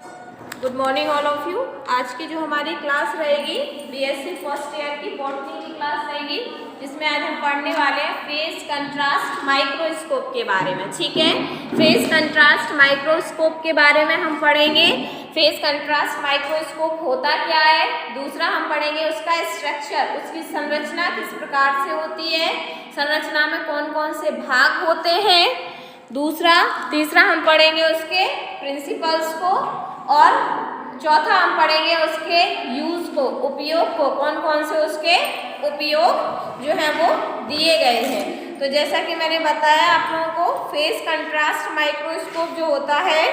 Good morning all of you. आज की जो हमारी क्लास रहेगी बीएससी फर्स्ट ईयर की बॉटनी की क्लास रहेगी, जिसमें आज हम पढ़ने वाले हैं फेज कंट्रास्ट माइक्रोस्कोप के बारे में। ठीक है, फेज कंट्रास्ट माइक्रोस्कोप के बारे में हम पढ़ेंगे। फेज कंट्रास्ट माइक्रोस्कोप होता क्या है, दूसरा हम पढ़ेंगे उसका स्ट्रक्चर, उसकी संरचना किस प्रकार से होती है, संरचना में कौन कौन से भाग होते हैं, तीसरा हम पढ़ेंगे उसके प्रिंसिपल्स को, और चौथा हम पढ़ेंगे उसके यूज को, उपयोग को, कौन कौन से उसके उपयोग जो हैं वो दिए गए हैं। तो जैसा कि मैंने बताया आप लोगों को, फेज कंट्रास्ट माइक्रोस्कोप जो होता है,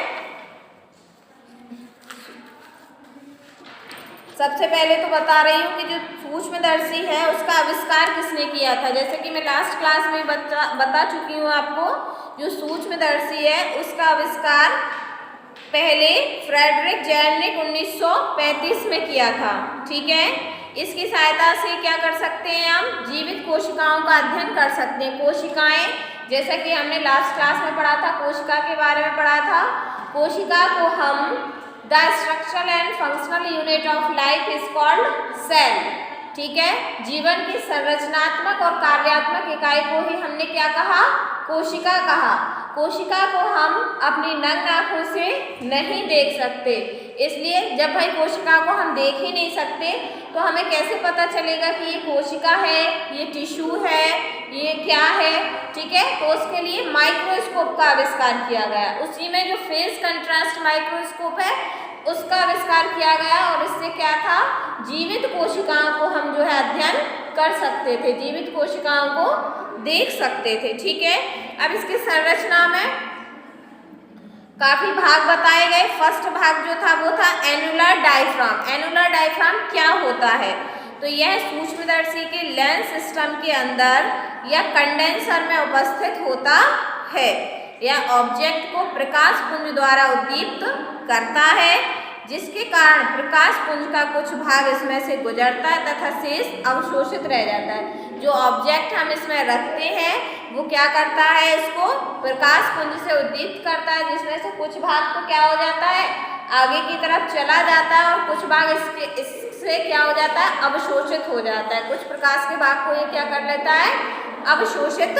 सबसे पहले तो बता रही हूँ कि जो सूक्ष्मदर्शी है उसका आविष्कार किसने किया था। जैसे कि मैं लास्ट क्लास में बता चुकी हूँ आपको, जो सूक्ष्मदर्शी है उसका आविष्कार पहले फ्रेडरिक जेल ने 1935 में किया था। ठीक है, इसकी सहायता से क्या कर सकते हैं, हम जीवित कोशिकाओं का अध्ययन कर सकते हैं। कोशिकाएं, जैसा कि हमने लास्ट क्लास में पढ़ा था, कोशिका के बारे में पढ़ा था। कोशिका को हम the structural and functional unit of life is called cell. ठीक है, जीवन की संरचनात्मक और कार्यात्मक इकाई को ही हमने क्या कहा, कोशिका कहा। कोशिका को हम अपनी नग्न आंखों से नहीं देख सकते, इसलिए जब भाई कोशिका को हम देख ही नहीं सकते तो हमें कैसे पता चलेगा कि ये कोशिका है, ये टिश्यू है, ये क्या है। ठीक है, तो उसके लिए माइक्रोस्कोप का आविष्कार किया गया। उसी में जो फेज कंट्रास्ट माइक्रोस्कोप है उसका आविष्कार किया गया, और इससे क्या था, जीवित कोशिकाओं को हम जो है अध्ययन कर सकते थे, जीवित कोशिकाओं को देख सकते थे। ठीक है, अब इसकी संरचना में काफी भाग बताए गए। फर्स्ट भाग जो था वो था एनुलर डायफ्राम। एनुलर डायफ्राम क्या होता है, तो यह सूक्ष्मदर्शी के लेंस सिस्टम के अंदर या कंडेंसर में उपस्थित होता है। यह ऑब्जेक्ट को प्रकाश पुंज द्वारा उद्दीप्त करता है, जिसके कारण प्रकाश पुंज का कुछ भाग इसमें से गुजरता है तथा शेष अवशोषित रह जाता है। जो ऑब्जेक्ट हम इसमें रखते हैं वो क्या करता है, इसको प्रकाश पुंज से उद्दीप्त करता है, जिसमें से कुछ भाग तो क्या हो जाता है, आगे की तरफ चला जाता है, और कुछ भाग इससे क्या हो जाता है, अवशोषित हो जाता है। कुछ प्रकाश के भाग को ये क्या कर लेता है, अवशोषित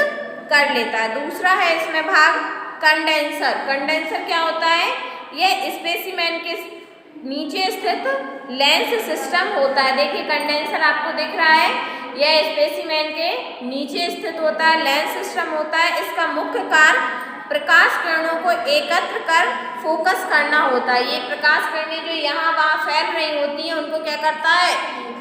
कर लेता है। दूसरा है इसमें भाग कंडेंसर। कंडेंसर क्या होता है, ये स्पेसिमेन के नीचे स्थित लेंस सिस्टम होता है। देखिए कंडेंसर आपको दिख रहा है, यह स्पेसिमेन के नीचे स्थित होता है, लेंस सिस्टम होता है। इसका मुख्य कार्य प्रकाश किरणों को एकत्र कर फोकस करना होता है। ये प्रकाश किरणें जो यहाँ वहाँ फैल रही होती हैं उनको क्या करता है,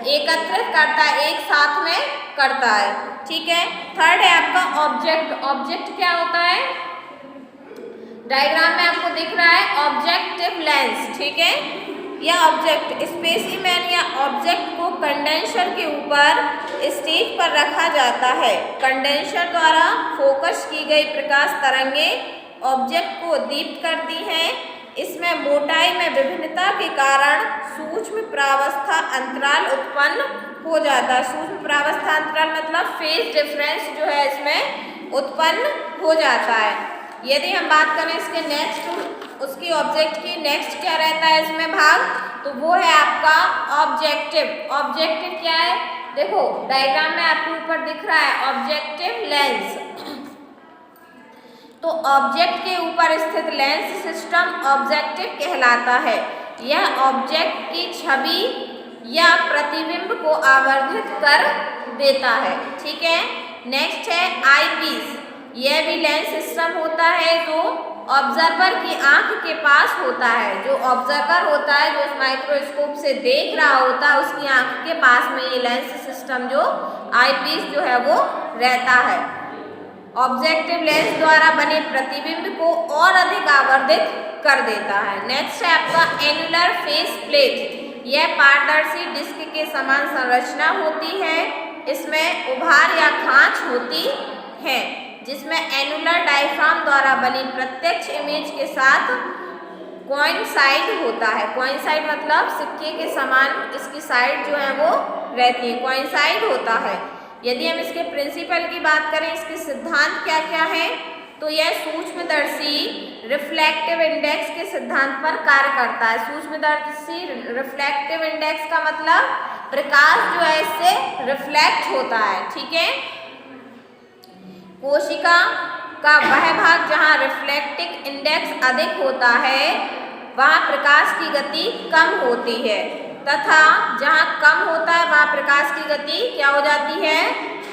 एकत्रित करता है, एक साथ में करता है। ठीक है, थर्ड है आपका ऑब्जेक्ट। ऑब्जेक्ट क्या होता है, डायग्राम में आपको दिख रहा है ऑब्जेक्टिव लेंस। ठीक है, यह ऑब्जेक्ट स्पेसिमेन या ऑब्जेक्ट को कंडेंसर के ऊपर स्टेज पर रखा जाता है। कंडेंसर द्वारा फोकस की गई प्रकाश तरंगें ऑब्जेक्ट को दीप्त करती हैं। इसमें मोटाई में विभिन्नता के कारण सूक्ष्म प्रावस्था अंतराल उत्पन्न हो जाता है। सूक्ष्म प्रावस्था अंतराल मतलब फेज डिफरेंस जो है इसमें उत्पन्न हो जाता है। यदि हम बात करें इसके नेक्स्ट, उसकी ऑब्जेक्ट की नेक्स्ट क्या रहता है इसमें भाग, तो वो है आपका ऑब्जेक्टिव। ऑब्जेक्टिव क्या है, देखो डायग्राम में आपके ऊपर दिख रहा है ऑब्जेक्टिव लेंस। तो ऑब्जेक्ट के ऊपर स्थित लेंस सिस्टम ऑब्जेक्टिव कहलाता है। यह ऑब्जेक्ट की छवि या प्रतिबिंब को आवर्धित कर देता है। ठीक है, नेक्स्ट है आई पीस। यह भी लेंस सिस्टम होता है जो ऑब्जर्वर की आंख के पास होता है। जो ऑब्जर्वर होता है, जो इस माइक्रोस्कोप से देख रहा होता है, उसकी आंख के पास में ये लेंस सिस्टम जो आई पीस जो है वो रहता है। ऑब्जेक्टिव लेंस द्वारा बने प्रतिबिंब को और अधिक आवर्धित कर देता है। नेक्स्ट है आपका एनुलर फेस प्लेट। यह पारदर्शी डिस्क के समान संरचना होती है। इसमें उभार या खांच होती है, जिसमें एनुलर डायफ्राम द्वारा बनी प्रत्यक्ष इमेज के साथ कोइंसाइड होता है। कोइंसाइड मतलब सिक्के के समान इसकी साइड जो है वो रहती है, कोइंसाइड होता है। यदि हम इसके प्रिंसिपल की बात करें, इसके सिद्धांत क्या क्या है, तो यह सूक्ष्मदर्शी रिफ्लेक्टिव इंडेक्स के सिद्धांत पर कार्य करता है। सूक्ष्मदर्शी रिफ्लेक्टिव इंडेक्स का मतलब प्रकाश जो है इससे रिफ्लेक्ट होता है, ठीक है। कोशिका का वह भाग जहाँ रिफ्लेक्टिव इंडेक्स अधिक होता है वहाँ प्रकाश की गति कम होती है, तथा जहाँ कम होता है वहाँ प्रकाश की गति क्या हो जाती है,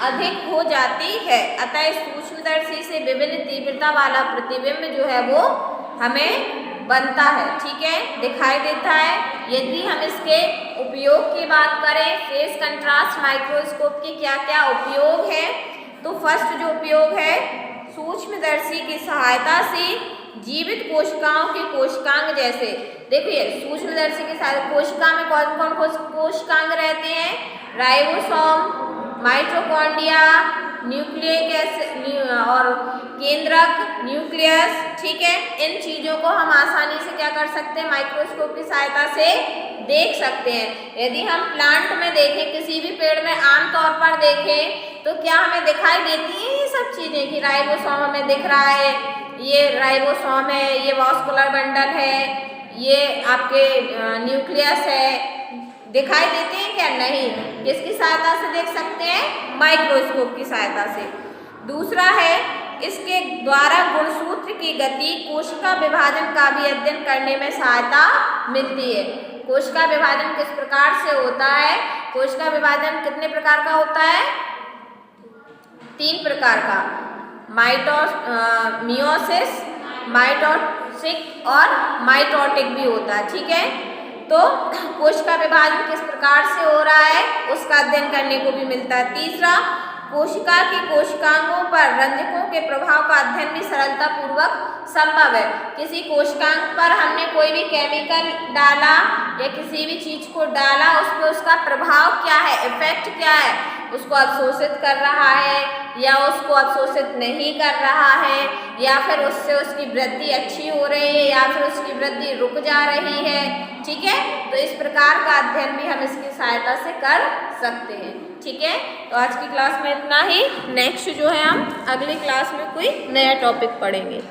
अधिक हो जाती है। अतः सूक्ष्मदर्शी से विभिन्न तीव्रता वाला प्रतिबिंब जो है वो हमें बनता है, ठीक है, दिखाई देता है। यदि हम इसके उपयोग की बात करें, फेस कंट्रास्ट माइक्रोस्कोप के क्या क्या उपयोग है, तो फर्स्ट जो उपयोग है, सूक्ष्मदर्शी की सहायता से जीवित कोशिकाओं के कोशिकांग जैसे, देखिए सूक्ष्मदर्शी के साथ कोशिका में कौन कौन कोशिकांग रहते हैं, राइबोसोम, माइटोकॉन्ड्रिया, न्यूक्लियक एसिड और केंद्रक, न्यूक्लियस, ठीक है। इन चीज़ों को हम आसानी से क्या कर सकते हैं, माइक्रोस्कोप की सहायता से देख सकते हैं। यदि हम प्लांट में देखें, किसी भी पेड़ में आमतौर पर देखें, तो क्या हमें दिखाई देती हैं ये सब चीज़ें कि राइबोसोम हमें दिख रहा है, ये राइबोसोम है, ये वास्कुलर बंडल है, ये आपके न्यूक्लियस है, दिखाई देते हैं क्या, नहीं। किसकी सहायता से देख सकते हैं, माइक्रोस्कोप की सहायता से। दूसरा है, इसके द्वारा गुणसूत्र की गति कोशिका विभाजन का भी अध्ययन करने में सहायता मिलती है। कोशिका विभाजन किस प्रकार से होता है, कोशिका विभाजन कितने प्रकार का होता है, 3 प्रकार का, मियोसिस, माइटोसिस और माइटोटिक भी होता है, ठीक है। तो कोशिका विभाजन किस प्रकार से हो रहा है उसका अध्ययन करने को भी मिलता है। तीसरा, कोशिका की कोशिकांगों पर रंजकों के प्रभाव का अध्ययन भी सरलता पूर्वक संभव है। किसी कोशिकांग पर हमने कोई भी केमिकल डाला या किसी भी चीज को डाला, उस पर उसका प्रभाव क्या है, इफेक्ट क्या है, उसको अवशोषित कर रहा है या उसको अवशोषित नहीं कर रहा है, या फिर उससे उसकी वृद्धि अच्छी हो रही है या फिर उसकी वृद्धि रुक जा रही है, ठीक है। तो इस प्रकार का अध्ययन भी हम इसकी सहायता से कर सकते हैं, ठीक है। तो आज की क्लास में इतना ही। नेक्स्ट जो है हम अगली क्लास में कोई नया टॉपिक पढ़ेंगे।